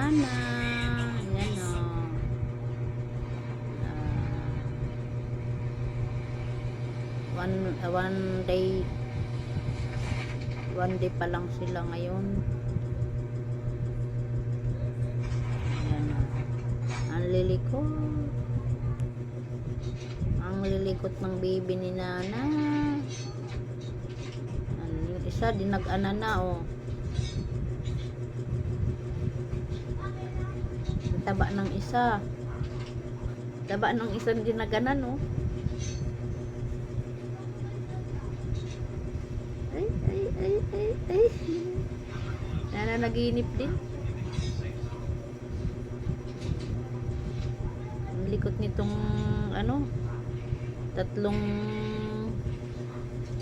banana. Ayan o. One day pa lang sila ngayon. Ayan o. Ang lilikot ng baby ni Nana. Yung isa dinag-ana na o. Ang taba ng isa. Taba ng isang dinaganan o. Ay. Nananaginip din. Ang likot nitong tatlong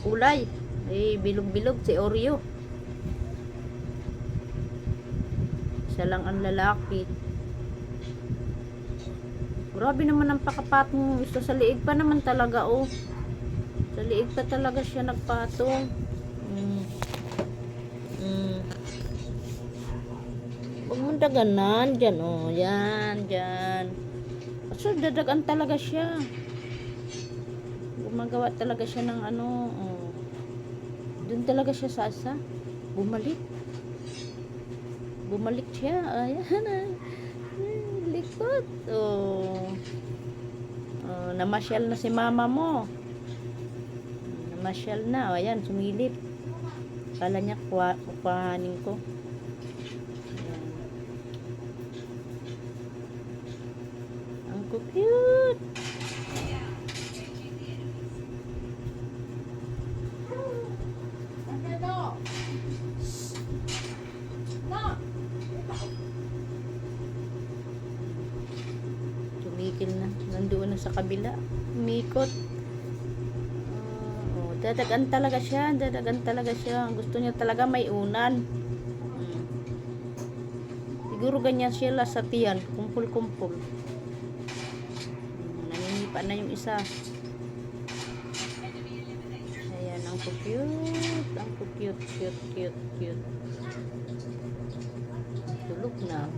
kulay. Ay, bilog-bilog si Oreo. Siya lang ang lalaki. Grabe naman ang pakapatong isa, sa liig pa naman talaga oh. Sa liig pa talaga siya nagpatong. Huwag mong daganan dyan oh. Yan, dyan. So dadagan talaga siya. Gumagawa talaga siya ng oh. Doon talaga siya sa asa. Bumalik siya. Ayan. Likot. Oh. Namasyal na si mama mo. Namasyal na. Ayan, sumilip. Kala niya kukuhanin ko. Ayan. Ang cute. Tumigil na. Nandoon na sa kabila. Umikot. Dadagan talaga siya. Gusto niya talaga may unan. Siguro ganyan sila sa tiyan. Kumpul-kumpul. Naninipa na yung isa. Ayan. Ang cute. Tulog na.